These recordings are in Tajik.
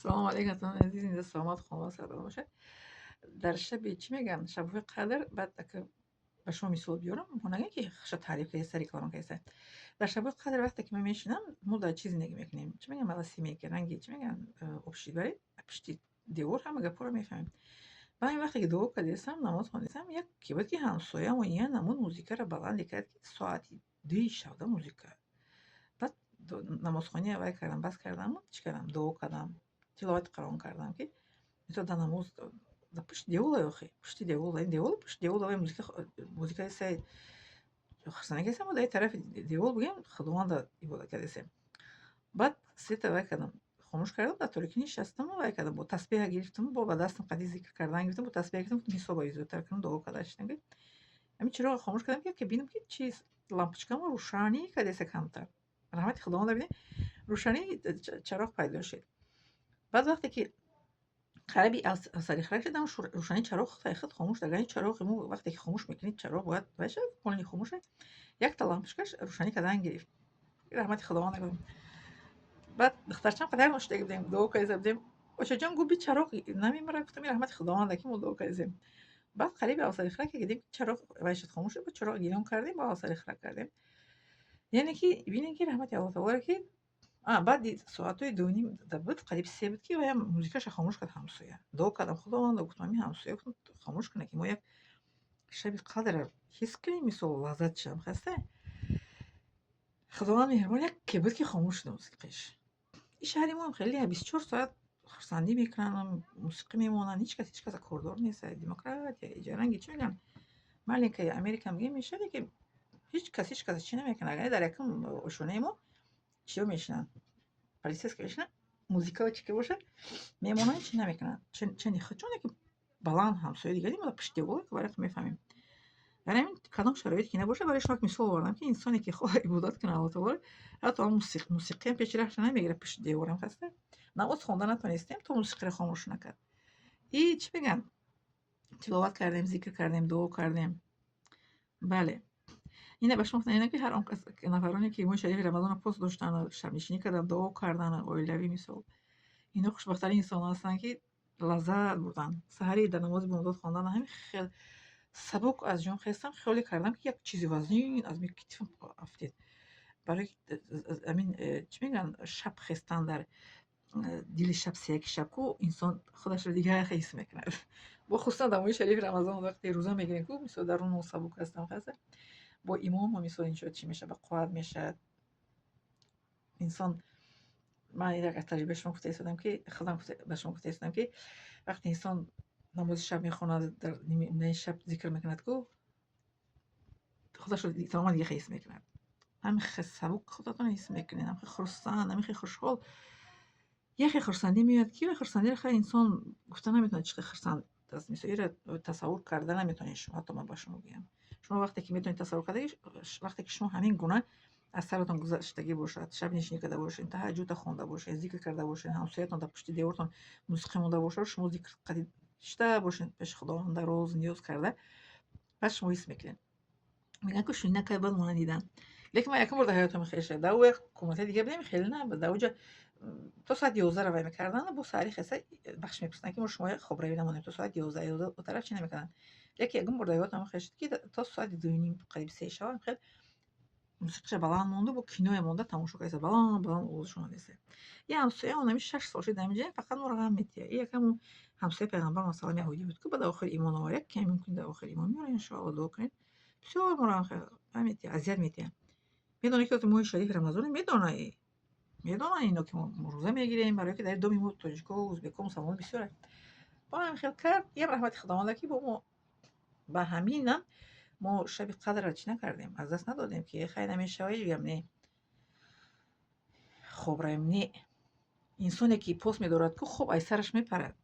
سلام علیکم عزیز، اینجا سلامت خانواده سر باشه. در شب چی میگن شب قدر بعد که به شما مثال بیارم نگه که خش تعریف که سری کارون که در شب قدر وقتی که من میشینم مو در چیزی نگی میکنیم چی میگن ملاسی میگن رنگی چی میگن ابشی برای پشتی دیور هم گپور رو میفهمیم. و این وقتی که دو کدیسم نماز خوندیسم یک کی بود که همسایه و یه نمون موزیک رو بلند کرد که ساعتی 2 شب موزیک. بعد نمازخوانی اول کردم بس کردم و چی کردم دو کردم تلاوت قرآن کردم که مثلا در نماز در پشت دیوار آخه پشت دیوار این دیوار پشت دیوار موزیک سه خرسانه کسی ما در طرف دیوار بگیم خداوند عبادت کردیم. بعد سه تا کردم خاموش کردم در طوری که نشستم و کردم با تسبیح گرفتم با دستم قدی ذکر کردن گرفتم با تسبیح گرفتم که حساب زودتر کنم دعا کردم که همین چراغ خاموش کردم که ببینم که چیز لامپочка روشنی کردیسه کمتر رحمت خداوند ببینید روشنی چراغ پیدا شد. بعد وقتی که خرابی از سری خراب شدم روشنی چراغ تایخت خاموش دگانی چراغ مو وقتی که خاموش میکنید چراغ باید باشه کلی خاموشه یک تا لامپочкаш روشنی کردن گرفت رحمت خداوند نگم. بعد دخترچم قدر نشده بودیم دو کایز بودیم باشه جان گو بی چراغ نمیمره گفتم رحمت خداوند که مو دو کایزیم. بعد خریبی از سری خراب که دیدیم چراغ وایشت خاموشه با چراغ گیرون کردیم با سری خراب کردیم یعنی که ببینید که رحمت الله تعالی که بعد ساعتای 2:30 بود قریب 3 بود که و موزیکش خاموش کرد همسایه دو کردم خداوند گفتم همین همسایه گفتم خاموش کنه که ما یک شب قدر حس کنیم مثل لذت شم خسته خداوند مهربان یک که بود که خاموش شد موسیقیش. این شهری ما هم خیلی 24 ساعت خرسندی میکنن موسیقی میمونن هیچ کس کردور نیست دموکرات یا ایجارنگی چی میگن ملکه امریکا میگه میشه که هیچ کس چی نمیکنه اگر در یکم اشونه ما چی میشنن پلیس که میشنن موزیکا چی که باشه میمونن چی نمیکنن چه نیخه چونه که بلند همسایه دیگری ما پشت دیوار که برای میفهمیم در همین کدام شرایطی که نباشه برای شما مثال آوردم که انسانی که خواه عبادت کنه الله تعالی حتی موسیقی هم پیش رفت نمیگیره پشت دیوارم خسته نماز خوندن نتونستیم تو موسیقی رو خاموش نکرد این چی بگن تلاوت کردیم ذکر کردیم دعا کردیم. بله اینه به شما اینه که هر آن نفرانی که ایمان شریف رمضان پست داشتن و شب نشینی کردن دعا کردن اولیوی مثال اینا خوشبخت‌ترین انسان هستن که لذت بردن سحری در نماز بامداد خواندن همین خیلی سبک از جان خستم خیلی کردم که یک چیزی وزنی از می کتفم افتید برای همین چی میگن شب خستن در دیل شب سیاک شب کو انسان خودش رو دیگه حس میکنه با خصوصا در ماه شریف رمضان وقتی روزه میگیریم کو مثلا در اون سبک هستم خسته با امام هم مثلا این چی میشه با قوت میشه انسان. من یک از تجربه شما گفته ایستادم که خودم به شما گفته ایستادم که وقتی انسان نماز شب میخواند در نیمه شب ذکر میکند که خودش رو تمام دیگه حس میکند همین سبک خودتون حس میکنید همین خرسند همین خوشحال یه خرسندی میاد که خرسندی رو خیلی انسان گفته نمیتونه چه خرسند از مثلا تصور کرده نمیتونه شما حتی من با شما بگم شما وقتی که میتونید تصور کرده وقتی که شما همین گونه از سرتون گذشتگی باشد شب نشینی کرده باشین تهجد خونده باشین ذکر کرده باشین همسایتون در پشت دیوارتون موسیقی مونده باشه شما ذکر قدید شته باشین پیش خداوند روز نیاز کرده پس شما حس میکنین میگن که شوینه که بعد مونن دیدن لیکن من یکم بار در حیاتم خیلی شده در او حکومت دیگه بدیم خیلی نه در اوجا تو ساعت 11 رو وای میکردن با سری خسته بخش میپرسن که ما شما خب روی نمونیم تو ساعت 11 دو طرف چی نمیکنن لیکن یکم بار در حیاتم خیلی شد که تا ساعت 2:30 قریب 3 شب خیلی موسیقی баланд монда бо киное монда тамошо кардааст баланд овозшон нест я ҳамсоя онами 6 сол шуд дар ҷай фақат моро ғам метия якам ҳамсояи пайғамбар масалан яҳудӣ буд ки ба охир имон овар як каме мумкин дар охир имон меорад иншоалло дуо кунед бисёр моро ғам метия азият метия медонӣ ки моҳи шарифи рамазоне медонанд ино ки мо рӯза мегирем барое ки дар доми мо тоҷико ӯзбеко мусулмонон бисёранд ба ҳамин хел кард як раҳмати худованда ки бо мо ба ҳаминам мо шаби қадрро чӣ накардем аз даст надодем ки хай намешавад гӯям не хоб равем не инсоне ки пост медорад ку хоб аз сараш мепарад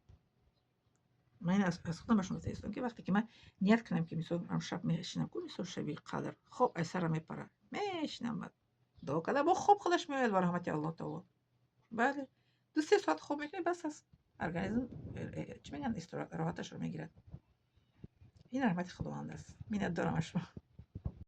ман аз худам ба шумо гуфтаистам ки вақте ки ман ният кунам ки мисол шаб мешинам ку мисол шаби қадр хоб аз сарам мепарад мешинам баъд дуо карда бо хоб худаш меояд ба раҳмати аллоҳ таоло бале 2-3 соат хоб мекунӣ бас аст организм чӣ мегӯянд роҳаташро мегирад ин раҳмати худованд аст миннат дорам аз шумо